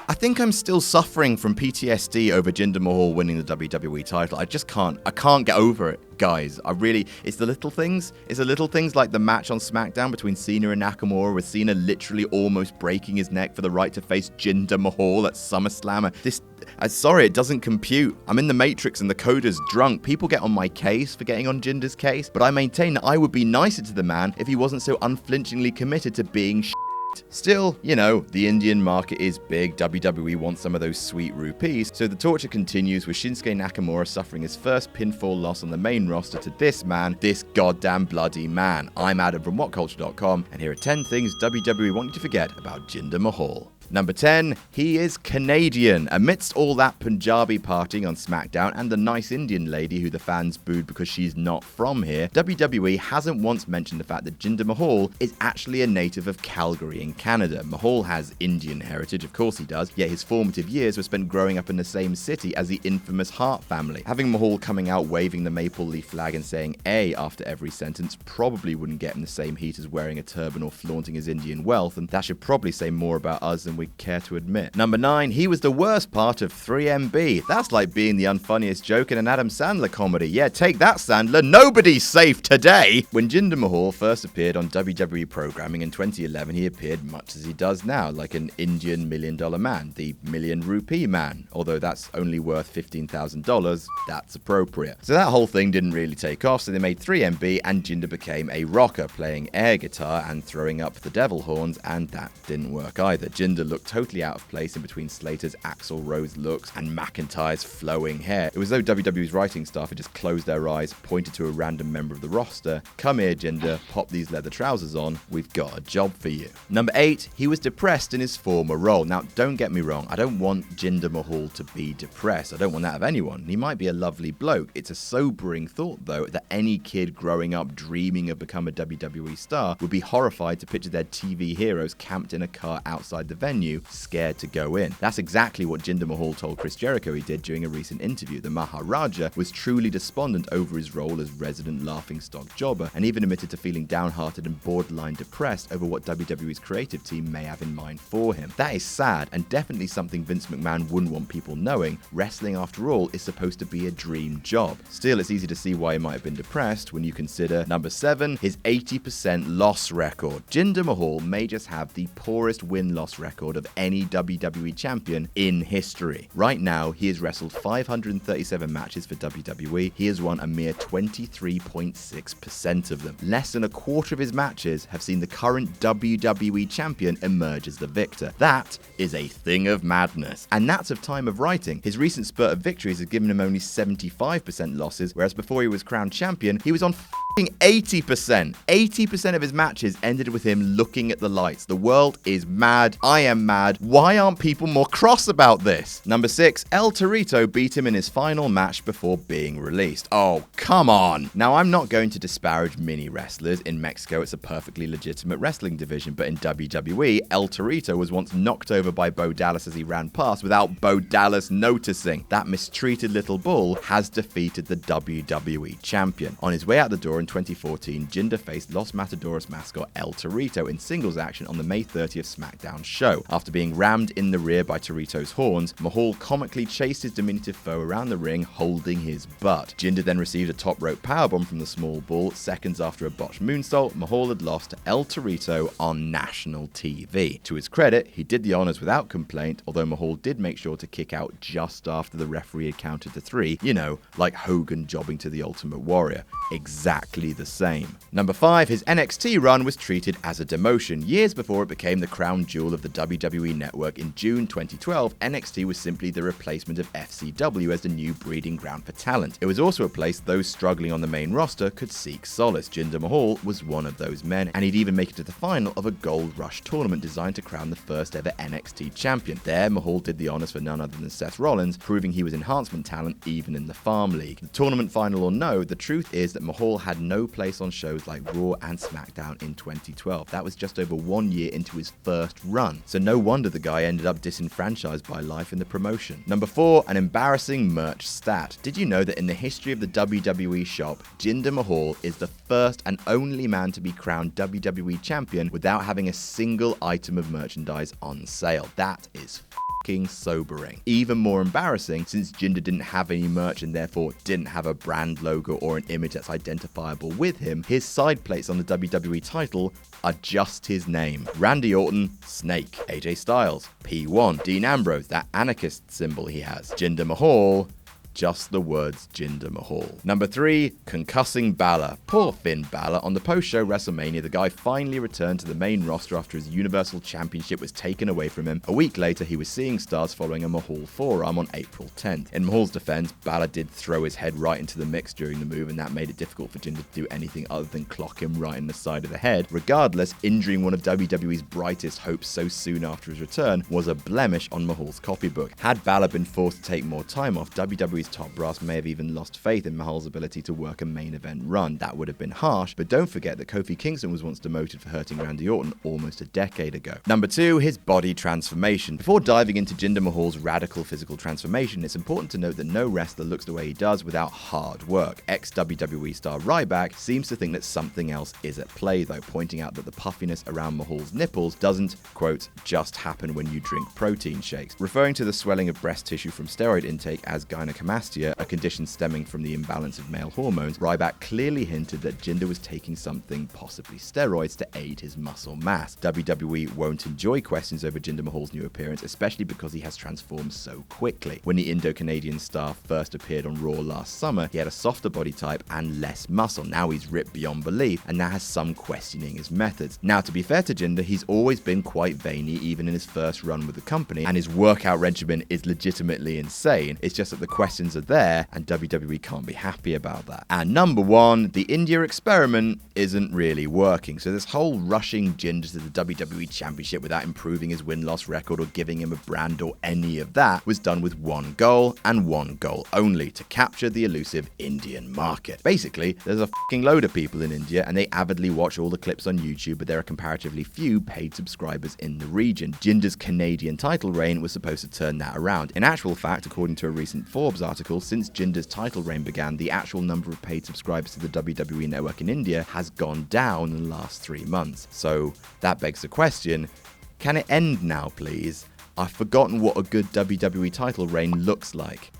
I think I'm still suffering from PTSD over Jinder Mahal winning the WWE title. I can't get over it. Guys, it's the little things. It's the little things like the match on SmackDown between Cena and Nakamura, with Cena literally almost breaking his neck for the right to face Jinder Mahal at SummerSlam. Sorry, it doesn't compute. I'm in the Matrix and the coder's drunk. People get on my case for getting on Jinder's case, but I maintain that I would be nicer to the man if he wasn't so unflinchingly committed to being Still, the Indian market is big. WWE wants some of those sweet rupees, so the torture continues with Shinsuke Nakamura suffering his first pinfall loss on the main roster to this man, this goddamn bloody man. I'm Adam from WhatCulture.com, and here are 10 things WWE want you to forget about Jinder Mahal. Number 10, he is Canadian. Amidst all that Punjabi partying on SmackDown and the nice Indian lady who the fans booed because she's not from here, WWE hasn't once mentioned the fact that Jinder Mahal is actually a native of Calgary in Canada. Mahal has Indian heritage, of course he does, yet his formative years were spent growing up in the same city as the infamous Hart family. Having Mahal coming out waving the maple leaf flag and saying A after every sentence probably wouldn't get him the same heat as wearing a turban or flaunting his Indian wealth, and that should probably say more about us than we care to admit. Number 9, he was the worst part of 3MB. That's like being the unfunniest joke in an Adam Sandler comedy. Yeah, take that, Sandler. Nobody's safe today. When Jinder Mahal first appeared on WWE programming in 2011, he appeared much as he does now, like an Indian $1 million man, the million rupee man. Although that's only worth $15,000, that's appropriate. So that whole thing didn't really take off, so they made 3MB and Jinder became a rocker, playing air guitar and throwing up the devil horns, and that didn't work either. Jinder looked totally out of place in between Slater's Axl Rose looks and McIntyre's flowing hair. It was as though WWE's writing staff had just closed their eyes, pointed to a random member of the roster. Come here, Jinder, pop these leather trousers on, we've got a job for you. Number 8, he was depressed in his former role. Now, don't get me wrong, I don't want Jinder Mahal to be depressed. I don't want that of anyone. He might be a lovely bloke. It's a sobering thought, though, that any kid growing up dreaming of becoming a WWE star would be horrified to picture their TV heroes camped in a car outside the venue, scared to go in. That's exactly what Jinder Mahal told Chris Jericho he did during a recent interview. The Maharaja was truly despondent over his role as resident laughingstock jobber, and even admitted to feeling downhearted and borderline depressed over what WWE's creative team may have in mind for him. That is sad, and definitely something Vince McMahon wouldn't want people knowing. Wrestling, after all, is supposed to be a dream job. Still, it's easy to see why he might have been depressed when you consider number 7, his 80% loss record. Jinder Mahal may just have the poorest win-loss record of any WWE champion in history. Right now, he has wrestled 537 matches for WWE. He has won a mere 23.6% of them. Less than a quarter of his matches have seen the current WWE champion emerge as the victor. That is a thing of madness. And that's of time of writing. His recent spurt of victories has given him only 75% losses, whereas before he was crowned champion, he was on 80%. 80% of his matches ended with him looking at the lights. The world is mad. I am mad. Why aren't people more cross about this? Number 6, El Torito beat him in his final match before being released. Oh, come on. Now, I'm not going to disparage mini wrestlers. In Mexico, it's a perfectly legitimate wrestling division, but in WWE, El Torito was once knocked over by Bo Dallas as he ran past without Bo Dallas noticing. That mistreated little bull has defeated the WWE champion. On his way out the door in 2014, Jinder faced Los Matadores mascot El Torito in singles action on the May 30th SmackDown show. After being rammed in the rear by Torito's horns, Mahal comically chased his diminutive foe around the ring, holding his butt. Jinder then received a top rope powerbomb from the small bull. Seconds after a botched moonsault, Mahal had lost to El Torito on national TV. To his credit, he did the honors without complaint, although Mahal did make sure to kick out just after the referee had counted to 3, like Hogan jobbing to the Ultimate Warrior. Exactly the same. Number 5, his NXT run was treated as a demotion. Years before it became the crown jewel of the WWE network, in June 2012, NXT was simply the replacement of FCW as the new breeding ground for talent. It was also a place those struggling on the main roster could seek solace. Jinder Mahal was one of those men, and he'd even make it to the final of a Gold Rush tournament designed to crown the first ever NXT champion. There, Mahal did the honors for none other than Seth Rollins, proving he was enhancement talent even in the Farm League. The tournament final or no, the truth is that Mahal had no place on shows like Raw and SmackDown in 2012. That was just over 1 year into his first run, so no wonder the guy ended up disenfranchised by life in the promotion. Number 4, an embarrassing merch stat. Did you know that in the history of the WWE shop, Jinder Mahal is the first and only man to be crowned WWE champion without having a single item of merchandise on sale? That is fucking sobering. Even more embarrassing, since Jinder didn't have any merch and therefore didn't have a brand logo or an image that's identifiable with him, his side plates on the WWE title are just his name. Randy Orton, Snake. AJ Styles, P1. Dean Ambrose, that anarchist symbol he has. Jinder Mahal, just the words Jinder Mahal. Number 3, concussing Balor. Poor Finn Balor. On the post-show WrestleMania, the guy finally returned to the main roster after his Universal Championship was taken away from him. A week later, he was seeing stars following a Mahal forearm on April 10th. In Mahal's defense, Balor did throw his head right into the mix during the move, and that made it difficult for Jinder to do anything other than clock him right in the side of the head. Regardless, injuring one of WWE's brightest hopes so soon after his return was a blemish on Mahal's copybook. Had Balor been forced to take more time off, WWE's top brass may have even lost faith in Mahal's ability to work a main event run. That would have been harsh, but don't forget that Kofi Kingston was once demoted for hurting Randy Orton almost a decade ago. Number 2, his body transformation. Before diving into Jinder Mahal's radical physical transformation, it's important to note that no wrestler looks the way he does without hard work. Ex-WWE star Ryback seems to think that something else is at play though, pointing out that the puffiness around Mahal's nipples doesn't, quote, just happen when you drink protein shakes. Referring to the swelling of breast tissue from steroid intake as gynecomastia, a condition stemming from the imbalance of male hormones, Ryback clearly hinted that Jinder was taking something, possibly steroids, to aid his muscle mass. WWE won't enjoy questions over Jinder Mahal's new appearance, especially because he has transformed so quickly. When the Indo-Canadian star first appeared on Raw last summer, he had a softer body type and less muscle. Now he's ripped beyond belief, and now has some questioning his methods. Now, to be fair to Jinder, he's always been quite veiny, even in his first run with the company, and his workout regimen is legitimately insane. It's just that the questions are there, and WWE can't be happy about that. And number 1, the India experiment isn't really working. So this whole rushing Jinder to the WWE Championship without improving his win-loss record or giving him a brand or any of that was done with one goal, and one goal only: to capture the elusive Indian market. Basically, there's a fucking load of people in India, and they avidly watch all the clips on YouTube, but there are comparatively few paid subscribers in the region. Jinder's Canadian title reign was supposed to turn that around. In actual fact, according to a recent Forbes article, since Jinder's title reign began, the actual number of paid subscribers to the WWE network in India has gone down in the last 3 months. So that begs the question, can it end now, please? I've forgotten what a good WWE title reign looks like.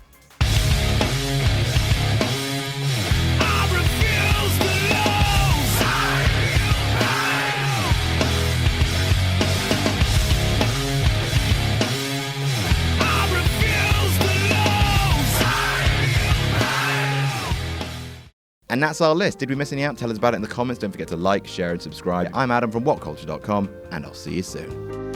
And that's our list. Did we miss any out? Tell us about it in the comments. Don't forget to like, share, and subscribe. I'm Adam from WhatCulture.com, and I'll see you soon.